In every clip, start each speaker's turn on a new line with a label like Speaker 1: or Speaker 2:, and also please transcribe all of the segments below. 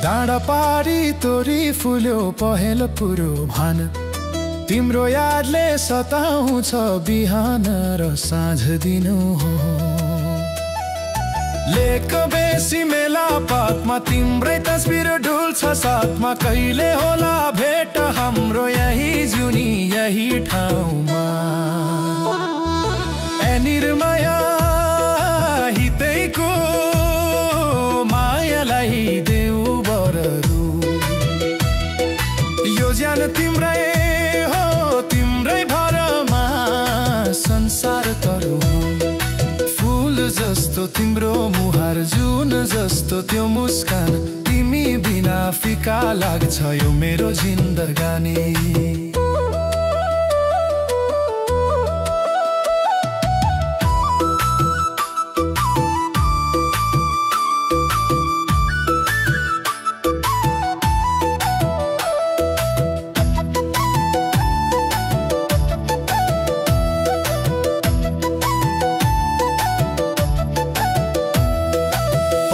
Speaker 1: डाँडा पारी तोरी फुल्यो पहेँलो पुरो भान तिम्रो यादले सताउँछ बिहान र साँझ दिनु हो। लेक बेसी मेला पातमा तिम्रै तस्बिर डुल्छ साथमा कहिले होला भेट हाम्रो यही जुनी यही ठाउँमा। ए निर्माया हितैको मायालाई देऊ बररु यो ज्यान तिम्रै हो तिम्रै भरमा संसार तरु फूल जस्तो तिम्रो मुहार जुन जस्तो त्यो मुस्कान तिमी बिना फिका लाग्छ यो मेरो जिन्दगानी।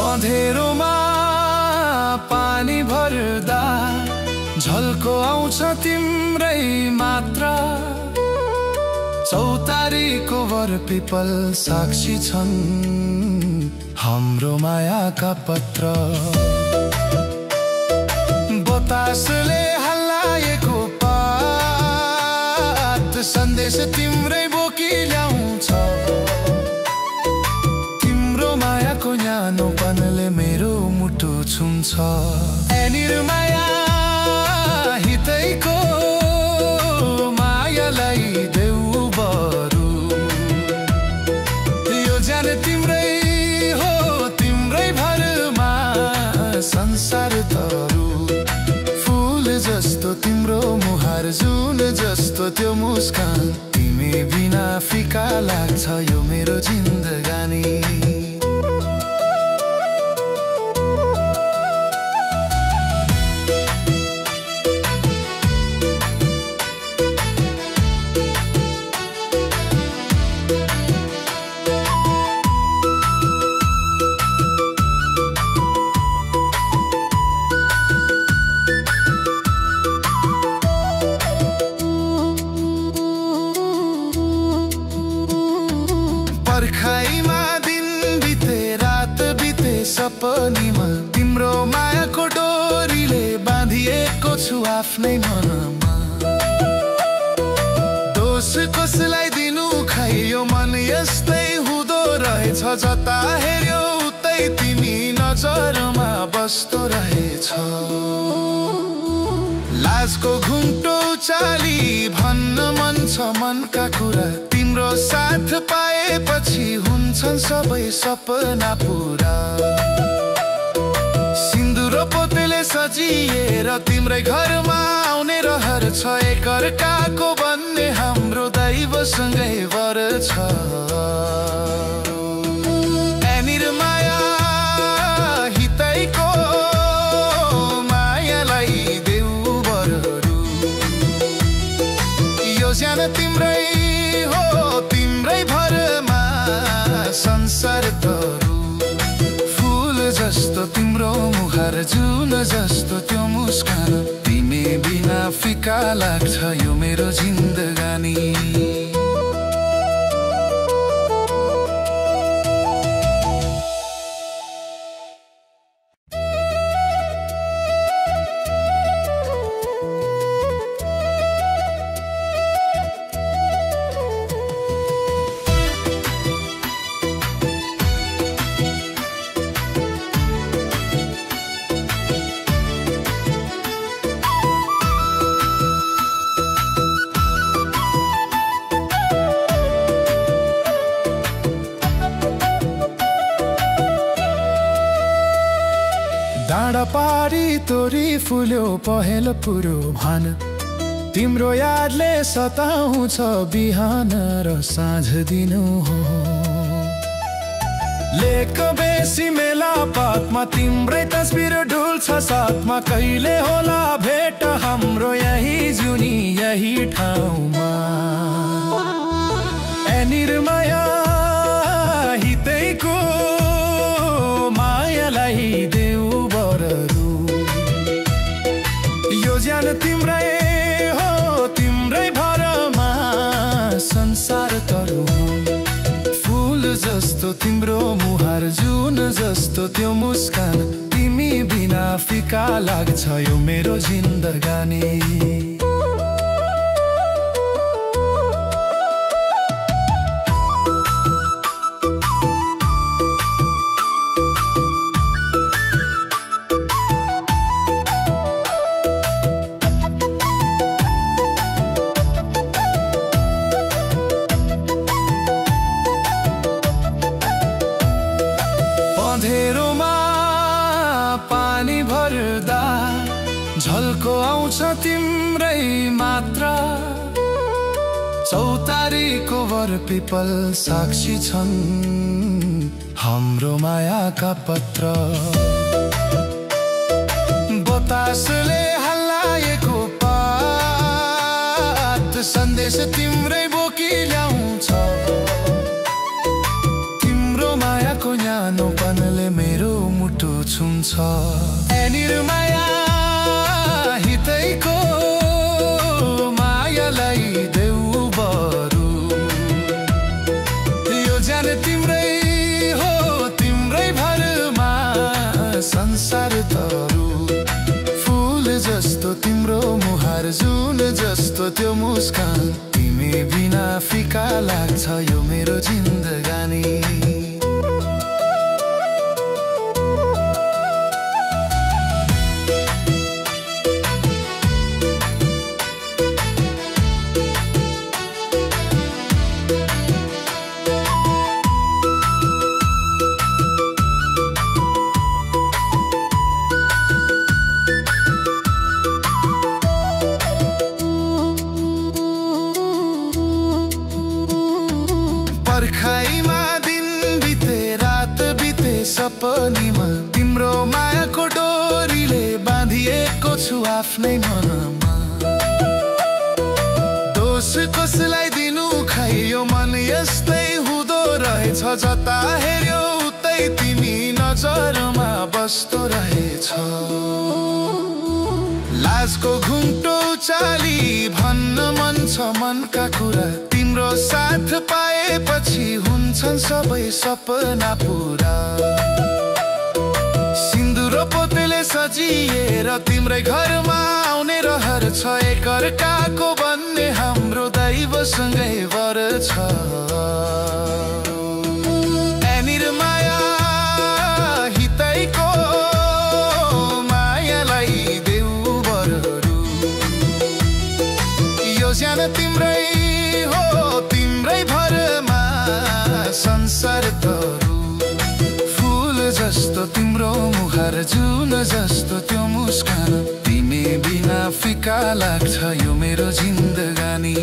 Speaker 1: अँधेरोमा पानी भर्दा झल्को आउँछ तिम्रै मात्र चौतारीको वर पिपल साक्षी छन् हाम्रो मायाका पत्र। बतासले हल्लाएको पात सन्देश तिम्रै बोकी ल्याउँछ तिम्रो मायाको न्यानोपनले मेरो मुटु छुन्छ। ए निर्माया हितैको मायालाई देऊ बरु यो ज्यान तिम्रै हो तिम्रै भरमा संसार तरु फूल जस्तो तिम्रो मुहार जुन जस्तो त्यो मुस्कान तिमी बिना फिका लाग्छ यो मेरो जिन्दगानी। पर्खाइमा दिन बिते रात बिते सपनीमा तिम्रो मायाको डोरीले बाँधिएको छु आफ्नै मनमा। दोष कसलाई दिनु खै यो मन यस्तै हुँदो रहेछ जता हेर्यो उतै तिमी नजरमा बस्दो रहेछ। लाजको घुम्टो चाली भन्न मन छ मनका कुरा तिम्रो साथ पाएपछि हुन्छन् सबै सपना पुरा। सिन्दुर पोतेले सजिएर तिम्रै घरमा आउने रहर छ एकअर्काको भन्ने हाम्रो दैवसँगै वर छ। ए निर्माया हितैको मायालाई देऊ बररु यो ज्यान तिम्रै हो तिम्रै भरमा संसार तरु फूल जस्तो तिम्रो मुहार जुन जस्तो त्यो मुस्कान तिमी बिना फिका लाग्छ यो मेरो जिन्दगानी। डाँडा पारी तोरी फुल्यो पहेँलो पुरो भान तिम्रो यादले सताउँछ बिहान र साँझ दिनु हो। लेक बेसी मेला पातमा तिम्रै तस्बिर डुल्छ साथमा कहिले होला भेट हाम्रो यही जुनी यही ठाउँमा। ए निर्माया हितैको मायालाई देऊ बररु त्यो मुस्कान तिमी बिना फिका लाग्छ यो मेरो जिन्दगानी। अँधेरोमा पानी भर्दा झल्को आउँछ तिम्रै मात्र, चौतारीको वर पिपल साक्षी छन् हाम्रो मायाका पत्र। बतासले हल्लाएको पात सन्देश तिम्रै बोकी ल्याउँछ, तिम्रो मायाको न्यानोपनले मेरो मुटु छुन्छ। एनिर माया हितैको मायालाई देऊ बरु, यो ज्यान तिम्रै हो तिम्रै भरमा संसार तरु। फूल जस्तो तिम्रो मुहार जुन जस्तो त्यो मुस्कान तिमी बिना फिका लाग्छ यो मेरो जिन्दगानी। पर्खाइमा दिन बिते रात बिते सपनीमा तिम्रो मायाको डोरीले बाँधिएको छु आफ्नै मनमा। दोष कसलाई दिनु खै यो मन यस्तै हुँदो रहेछ, जता हेर्यो उतै तिमी नजरमा बस्दो रहेछ। लाजको घुम्टो चाली भन्न मन छ मनका कुरा, तिम्रो साथ पाएपछि हुन्छन् सबै सपना पुरा। सिन्दुर पोतेले सजिएर तिम्रै घरमा आउने रहर छ, एकअर्काको बन्ने हाम्रो दैवसँगै वर छ। एनिर माया हितैको मायालाई देऊ बरु, यो ज्यान तिम्रै हो तिम्रै भरमा संसार तरु। फूल जस्तो तिम्रो मुहार जुन जस्तो त्यो मुस्कान तिमी बिना फिका लाग्छ यो मेरो जिन्दगानी।